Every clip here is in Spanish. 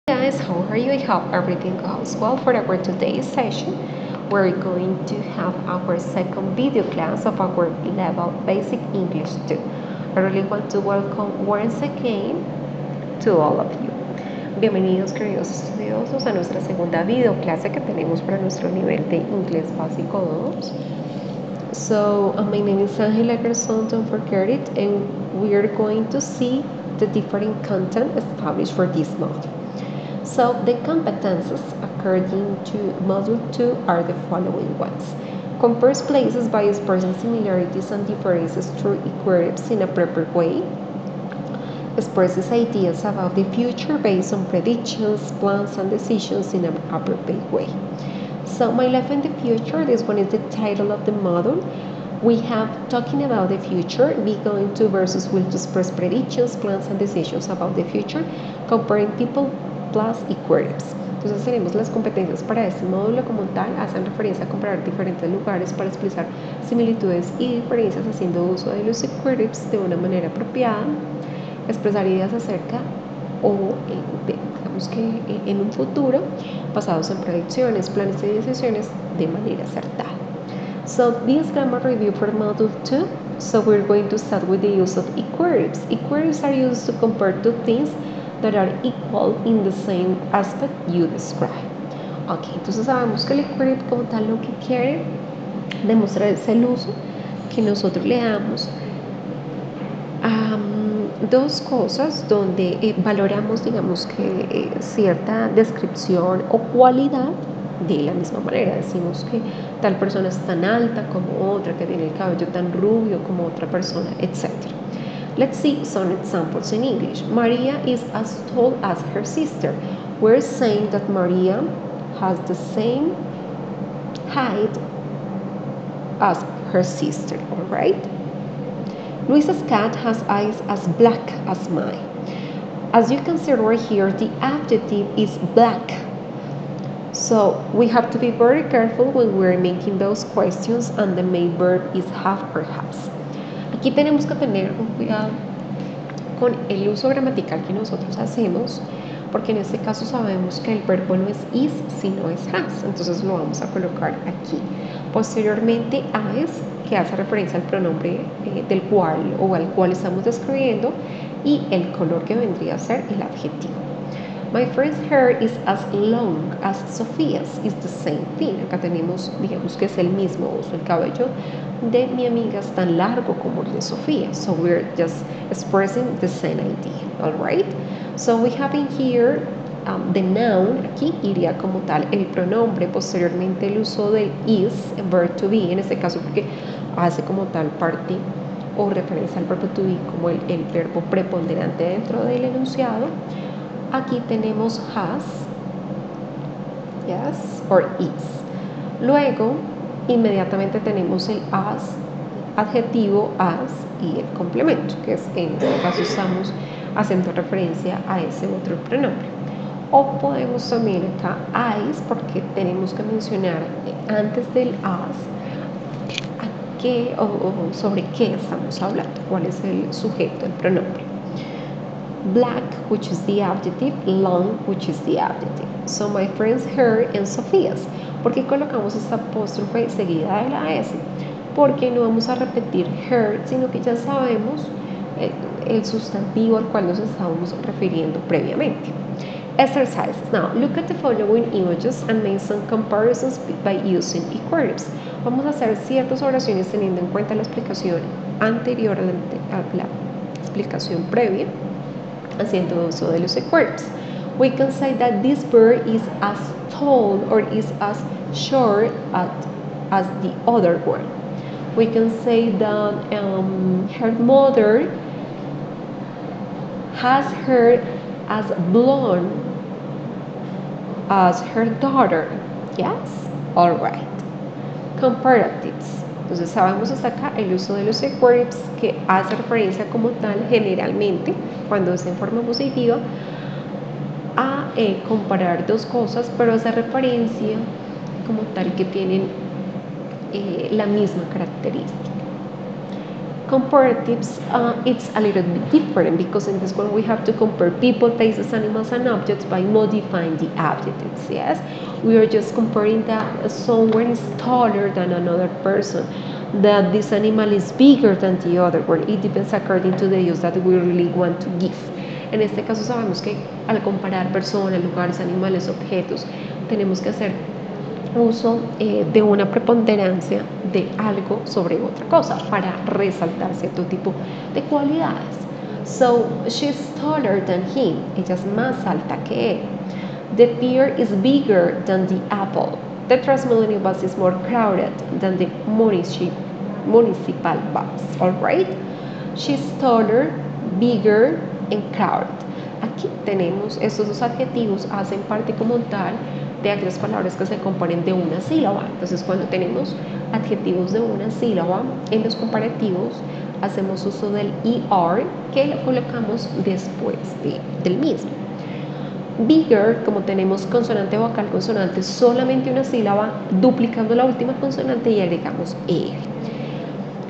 Guys, how are you? I hope everything goes well. For our today's session, we're going to have our second video class of our level Basic English 2. I really want to welcome once again to all of you. Bienvenidos, queridos estudiosos, a nuestra segunda video clase que tenemos para nuestro nivel de Inglés Básico 2. So, my name is Angela Garzón, don't forget it, and we are going to see the different content established for this module. So the competences according to Module 2 are the following ones. Compares places by expressing similarities and differences through equations in a proper way. Expresses ideas about the future based on predictions, plans, and decisions in an appropriate way. So my life in the future, this one is the title of the module. We have talking about the future, be going to versus will to express predictions, plans, and decisions about the future, comparing people plus equations. Entonces tenemos las competencias para este módulo como tal, hacen referencia a comparar diferentes lugares para expresar similitudes y diferencias haciendo uso de los equations de una manera apropiada, expresar ideas acerca o digamos que en un futuro basados en predicciones, planes y decisiones de manera acertada. So this grammar review for module 2. So we're going to start with the use of equations. Equations are used to compare two things that are equal in the same aspect you describe. Ok, entonces sabemos que el equation como tal lo que quiere demostrar es el uso que nosotros le damos a dos cosas donde valoramos, digamos que cierta descripción o cualidad de la misma manera. Decimos que tal persona es tan alta como otra, que tiene el cabello tan rubio como otra persona, etc. Let's see some examples in English. Maria is as tall as her sister. We're saying that Maria has the same height as her sister, all right? Luisa's cat has eyes as black as mine. As you can see right here, the adjective is black. So we have to be very careful when we're making those questions, and the main verb is have or has. Aquí tenemos que tener un cuidado con el uso gramatical que nosotros hacemos, porque en este caso sabemos que el verbo no es is, sino es has. Entonces lo vamos a colocar aquí. Posteriormente, as, que hace referencia al pronombre del cual o al cual estamos describiendo, y el color que vendría a ser el adjetivo. My friend's hair is as long as Sophia's. Is the same thing. Acá tenemos, digamos que es el mismo uso. El cabello de mi amiga es tan largo como el de Sofía. So we're just expressing the same idea. All right. So we have in here the noun. Aquí iría como tal el pronombre. Posteriormente el uso del is, verb to be. En este caso porque hace como tal parte o referencia al verbo to be como el verbo preponderante dentro del enunciado. Aquí tenemos has, yes, or is. Luego, inmediatamente tenemos el as, adjetivo as y el complemento, que es en este caso estamos haciendo referencia a ese otro pronombre. O podemos también acá is, porque tenemos que mencionar antes del as a qué o sobre qué estamos hablando, cuál es el sujeto, el pronombre. Black, which is the adjective, long, which is the adjective. So my friend's hair and Sophia's. ¿Por qué colocamos esta apóstrofe seguida de la S? Porque no vamos a repetir her, sino que ya sabemos el sustantivo al cual nos estábamos refiriendo previamente. Exercises. Now, look at the following images and make some comparisons by using equations. Vamos a hacer ciertas oraciones teniendo en cuenta la explicación anterior a la explicación previa, haciendo uso de los equations. We can say that this bird is as tall or is as short as the other one. We can say that her mother has hair as blonde as her daughter. Yes? All right. Comparatives. Entonces sabemos hasta acá el uso de los equations, que hace referencia como tal generalmente cuando es en forma positiva a comparar dos cosas, pero hace referencia como tal que tienen la misma característica. Comparatives, it's a little bit different because in this one we have to compare people, places, animals, and objects by modifying the adjectives. Yes, we are just comparing that someone is taller than another person, that this animal is bigger than the other one. It depends according to the use that we really want to give. En este caso sabemos que al comparar personas, lugares, animales, objetos, tenemos que hacer uso de una preponderancia de algo sobre otra cosa para resaltar cierto tipo de cualidades. So, she's taller than him. Ella es más alta que él. The pier is bigger than the apple. The Transmilenio bus is more crowded than the municipal bus. Alright? She's taller, bigger, and crowded. Aquí tenemos estos dos adjetivos, hacen parte como tal de aquellas palabras que se componen de una sílaba. Entonces, cuando tenemos adjetivos de una sílaba, en los comparativos hacemos uso del ER que lo colocamos después del mismo. Bigger, como tenemos consonante, vocal, consonante, solamente una sílaba, duplicando la última consonante y agregamos ER.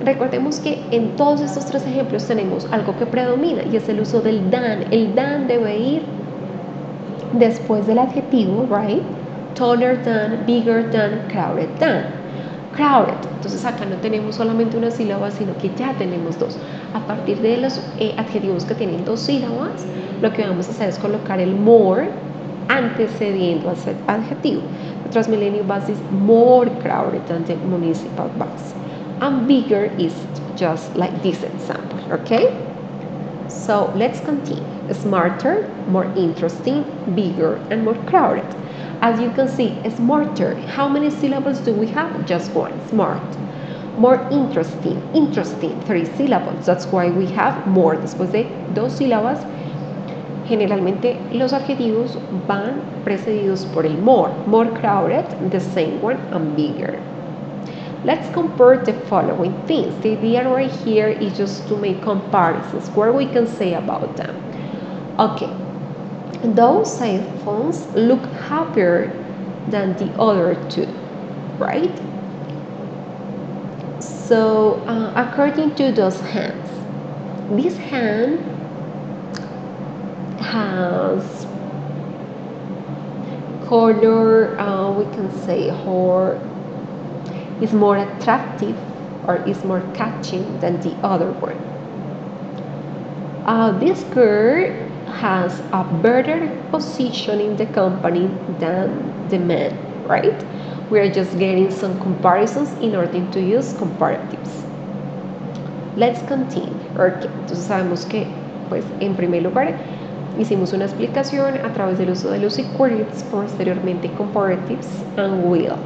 Recordemos que en todos estos tres ejemplos tenemos algo que predomina y es el uso del than. El than debe ir después del adjetivo, right? Taller than, bigger than, crowded than. Crowded, entonces acá no tenemos solamente una sílaba, sino que ya tenemos dos. A partir de los adjetivos que tienen dos sílabas, lo que vamos a hacer es colocar el more antecediendo al adjetivo. The Transmilenio bus is more crowded than the municipal bus. And bigger is just like this example, okay? So let's continue. Smarter, more interesting, bigger, and more crowded. As you can see, smarter. How many syllables do we have? Just one, smart. More interesting, 3 syllables. That's why we have more. Después de dos sílabas, generalmente los adjetivos van precedidos por el more. More crowded, the same one, and bigger. Let's compare the following things. The idea right here is just to make comparisons. What we can say about them. Okay, those cell phones look happier than the other two, right? So, according to those hands, this hand has color, we can say, or is more attractive or is more catching than the other one. This girl has a better position in the company than the man, right? We are just getting some comparisons in order to use comparatives. Let's continue. Okay, entonces sabemos que, pues, en primer lugar, hicimos una explicación a través del uso de los equations, posteriormente comparatives and will.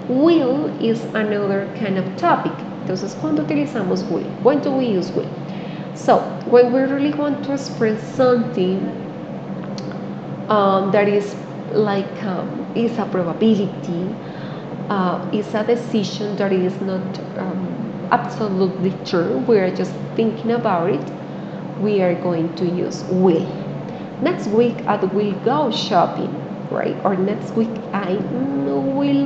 Will is another kind of topic. Entonces, ¿cuándo utilizamos will? When do we use will? So, when we really want to express something that is like is a probability, is a decision that is not absolutely true, we are just thinking about it, we are going to use will. Next week I will go shopping, right? Or next week I will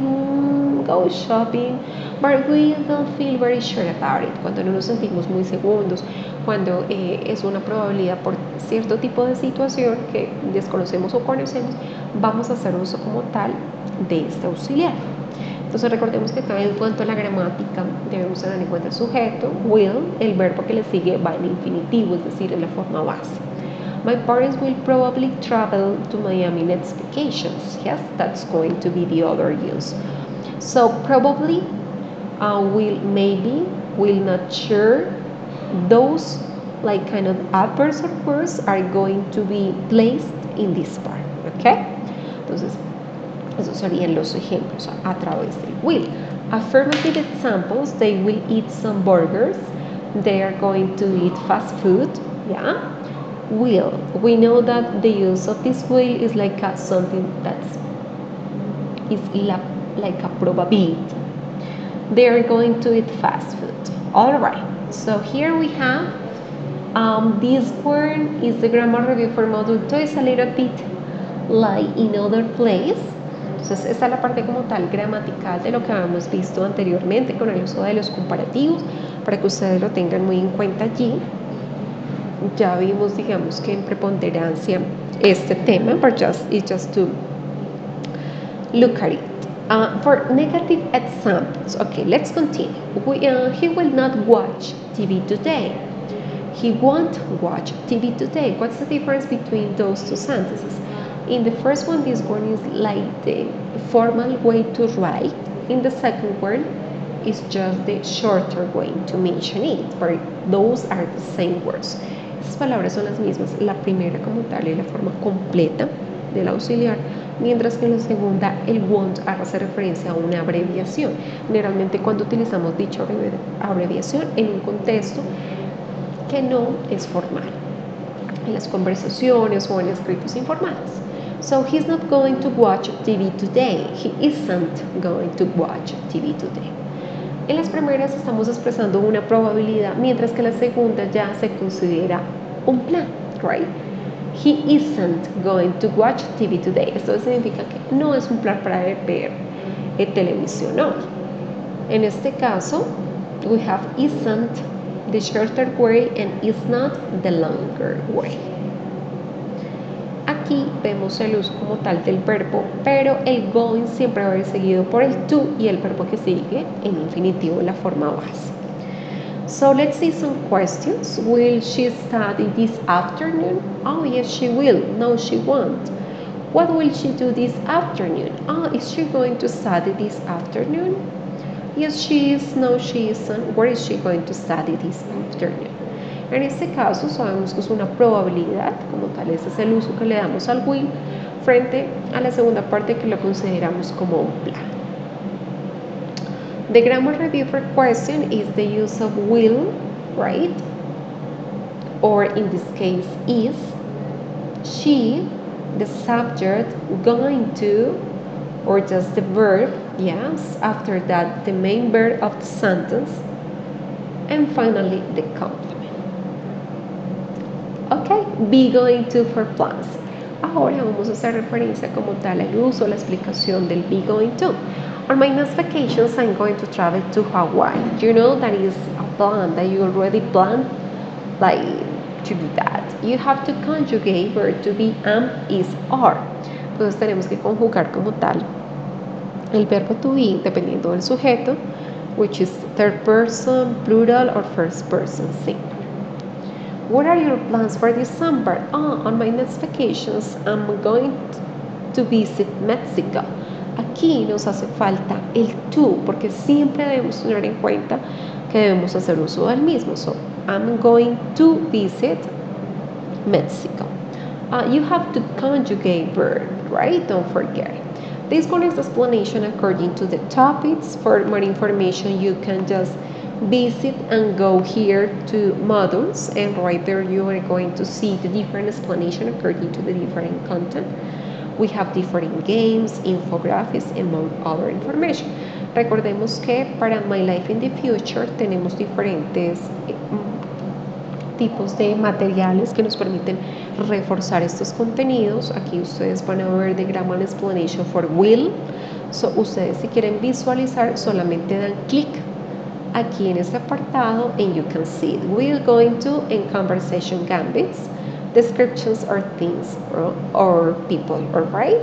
go shopping, but we don't feel very sure about it. Cuando no nos sentimos muy seguros, cuando es una probabilidad por cierto tipo de situación que desconocemos o conocemos, vamos a hacer uso como tal de este auxiliar. Entonces recordemos que acá en cuanto a la gramática debemos tener en cuenta el sujeto, will, el verbo que le sigue va en infinitivo, es decir, en la forma base. My parents will probably travel to Miami next vacations. Yes, that's going to be the other use. So probably, will, maybe, will, not sure, those like kind of adverbs or words are going to be placed in this part, okay? Entonces, esos serían los ejemplos a través del will. Affirmative examples, they will eat some burgers, they are going to eat fast food, yeah? Will, we know that the use of this will is like something that's like a probability. They are going to eat fast food. All right, so here we have this word is the grammar review for module 2. It's a little bit like in other place. Entonces, esta es la parte como tal gramatical de lo que habíamos visto anteriormente con el uso de los comparativos, para que ustedes lo tengan muy en cuenta allí. Ya vimos, digamos que en preponderancia este tema, but it's just to look at it. For negative examples, okay, let's continue. He will not watch TV today. He won't watch TV today. What's the difference between those two sentences? In the first one, this one is like the formal way to write. In the second one, it's just the shorter way to mention it, but those are the same words. Estas palabras son las mismas. La primera como tal es la forma completa del auxiliar, mientras que en la segunda el won't hace referencia a una abreviación. Generalmente cuando utilizamos dicha abreviación en un contexto que no es formal, en las conversaciones o en escritos informales. So he's not going to watch TV today. He isn't going to watch TV today. En las primeras estamos expresando una probabilidad, mientras que la segunda ya se considera un plan, right? He isn't going to watch TV today. Esto significa que no es un plan para ver televisión hoy. En este caso, we have isn't, the shorter way, and is not, the longer way. Aquí vemos el uso como tal del verbo, pero el going siempre va a ir seguido por el to y el verbo que sigue en infinitivo en la forma base. So let's see some questions. Will she study this afternoon? Oh, yes, she will. No, she won't. What will she do this afternoon? Oh, is she going to study this afternoon? Yes, she is. No, she isn't. Where is she going to study this afternoon? En este caso sabemos que es una probabilidad, como tal, ese es el uso que le damos al will frente a la segunda parte que lo consideramos como un plan. The grammar review for question is the use of will, right? Or in this case is, she, the subject, going to, or just the verb, yes, after that the main verb of the sentence, and finally the complement. Okay, be going to for plans. Ahora vamos a hacer referencia como tal al uso, la explicación del be going to. On my next vacations, I'm going to travel to Hawaii. You know that is a plan that you already planned, like to do that. You have to conjugate verb to be, am, is, are. Entonces tenemos que conjugar como tal el verbo to be dependiendo del sujeto, which is third person, plural, or first person, singular. What are your plans for December? On my next vacations, I'm going to visit Mexico. Aquí nos hace falta el to, porque siempre debemos tener en cuenta que debemos hacer uso del mismo. So, I'm going to visit Mexico. You have to conjugate verb, right? Don't forget. This one is explanation according to the topics. For more information, you can just visit and go here to modules, and right there you are going to see the different explanation according to the different content. We have different games, infographics, and more other information. Recordemos que para My Life in the Future tenemos diferentes tipos de materiales que nos permiten reforzar estos contenidos. Aquí ustedes van a ver the grammar explanation for will. So, ustedes si quieren visualizar solamente dan clic aquí en este apartado and you can see it. Will, going to, and conversation gambits, descriptions or things or people, all right?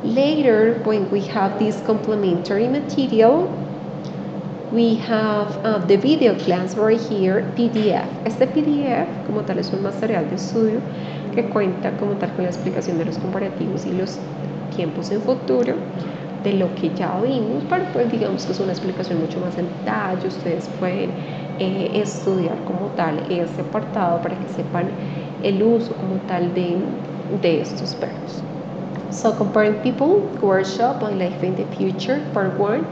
Later, when we have this complementary material, we have the video class right here, PDF. Este PDF, como tal, es un material de estudio que cuenta como tal con la explicación de los comparativos y los tiempos en futuro de lo que ya vimos, pero pues digamos que es una explicación mucho más en detalle. Ustedes pueden estudiar como tal este apartado para que sepan el uso como tal de estos verbos. So, comparing people, workshop, My Life in the Future, part 1,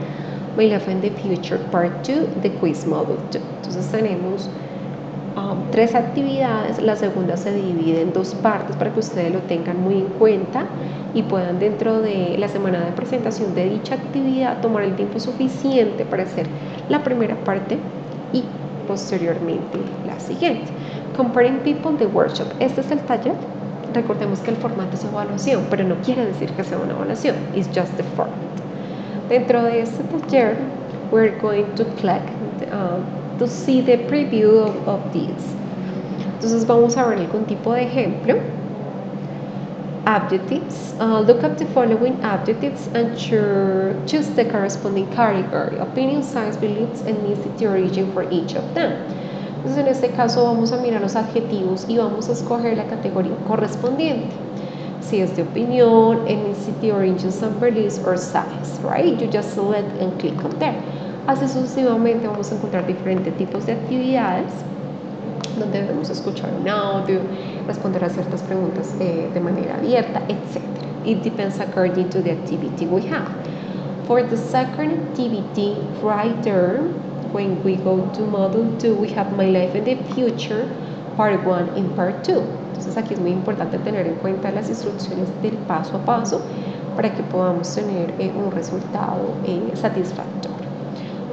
My Life in the Future, part 2, the quiz module 2. Entonces tenemos 3 actividades. La segunda se divide en 2 partes para que ustedes lo tengan muy en cuenta y puedan dentro de la semana de presentación de dicha actividad tomar el tiempo suficiente para hacer la primera parte y posteriormente la siguiente. Comparing people, the workshop. Este es el taller recordemos que el formato es evaluación, pero no quiere decir que sea una evaluación, it's just the format. Dentro de este taller, we're going to click to see the preview of this. Entonces vamos a ver algún tipo de ejemplo. Adjectives. Look up the following adjectives and choose the corresponding category: opinion, science, beliefs, ethnicity, origin for each of them. Entonces en este caso vamos a mirar los adjetivos y vamos a escoger la categoría correspondiente. Si es de opinión, ethnicity, origins and beliefs, or science, right? You just select and click on there. Así sucesivamente vamos a encontrar diferentes tipos de actividades donde debemos escuchar un audio, responder a ciertas preguntas de manera abierta, etc. It depends according to the activity we have. For the second activity, right there, when we go to Module 2, we have My Life in the Future, Part 1 and Part 2. Entonces aquí es muy importante tener en cuenta las instrucciones del paso a paso para que podamos tener un resultado satisfactorio.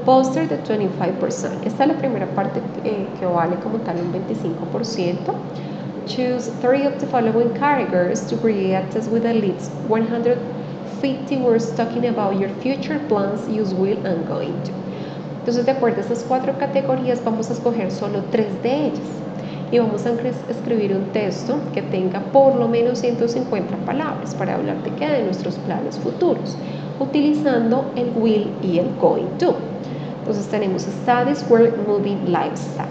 Poster de 25%. Esta es la primera parte que vale como tal un 25%. Choose 3 of the following categories to create a test with at least 150 words talking about your future plans, use, will, and going to. Entonces, de acuerdo a estas 4 categorías, vamos a escoger solo 3 de ellas y vamos a escribir un texto que tenga por lo menos 150 palabras para hablar de qué, de nuestros planes futuros, utilizando el will y el going to. Entonces tenemos studies, work, moving, lifestyle.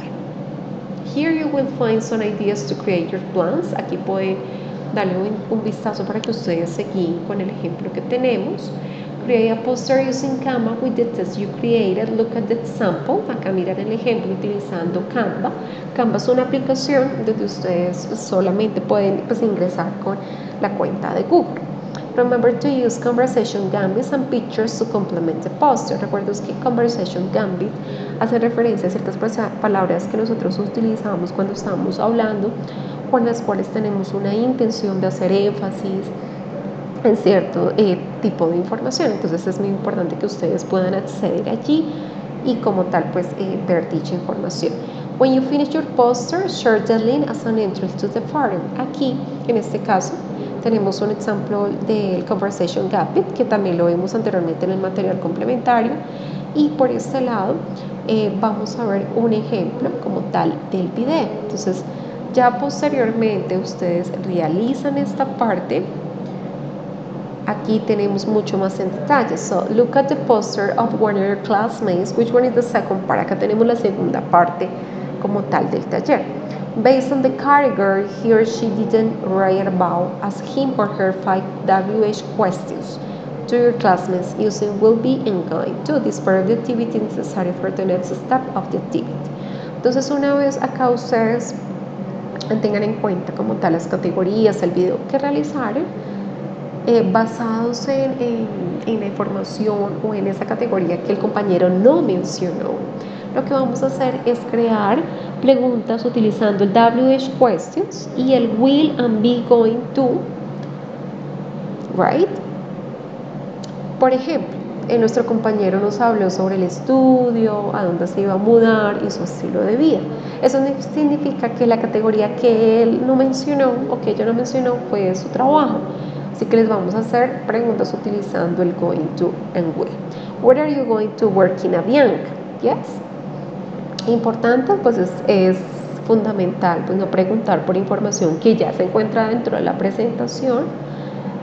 Here you will find some ideas to create your plans. Aquí pueden darle un vistazo para que ustedes se guíen con el ejemplo que tenemos. Create a poster using Canva with the test you created. Look at the example. Acá miran el ejemplo utilizando Canva. Canva es una aplicación donde ustedes solamente pueden ingresar con la cuenta de Google. Remember to use conversation gambits and pictures to complement the poster. Recuerda que conversation gambit hace referencia a ciertas palabras que nosotros utilizamos cuando estamos hablando, con las cuales tenemos una intención de hacer énfasis en cierto tipo de información. Entonces es muy importante que ustedes puedan acceder allí y como tal ver dicha información. When you finish your poster, share the link as an entry to the forum. Aquí, en este caso, tenemos un ejemplo del Conversation Gambit, que también lo vimos anteriormente en el material complementario. Y por este lado, vamos a ver un ejemplo como tal del video. Entonces, ya posteriormente ustedes realizan esta parte. Aquí tenemos mucho más en detalle. So, look at the poster of one of your classmates. Which one is the second part? Acá tenemos la segunda parte como tal del taller. Based on the category he or she didn't write about, ask him or her 5 WH questions to your classmates using will be and going to. This part of the activity necessary for the next step of the activity. Entonces, una vez acá ustedes tengan en cuenta como tal las categorías, el video que realizaron, basados en la información o en esa categoría que el compañero no mencionó, lo que vamos a hacer es crear preguntas utilizando el WH questions y el will and be going to, right? Por ejemplo, nuestro compañero nos habló sobre el estudio, a dónde se iba a mudar y su estilo de vida. Eso significa que la categoría que él no mencionó o que ella no mencionó fue su trabajo. Así que les vamos a hacer preguntas utilizando el going to and will. Where are you going to work in Avianca? Yes. Importante, pues es fundamental no preguntar por información que ya se encuentra dentro de la presentación,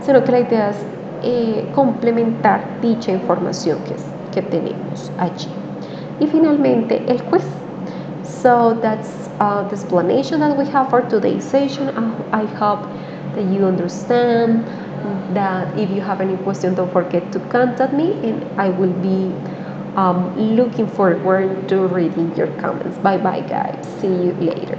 sino que la idea es complementar dicha información que tenemos allí. Y finalmente el quiz. So that's the explanation that we have for today's session. I hope that you understand that. If you have any question, don't forget to contact me and I will be looking forward to reading your comments. Bye bye guys, see you later.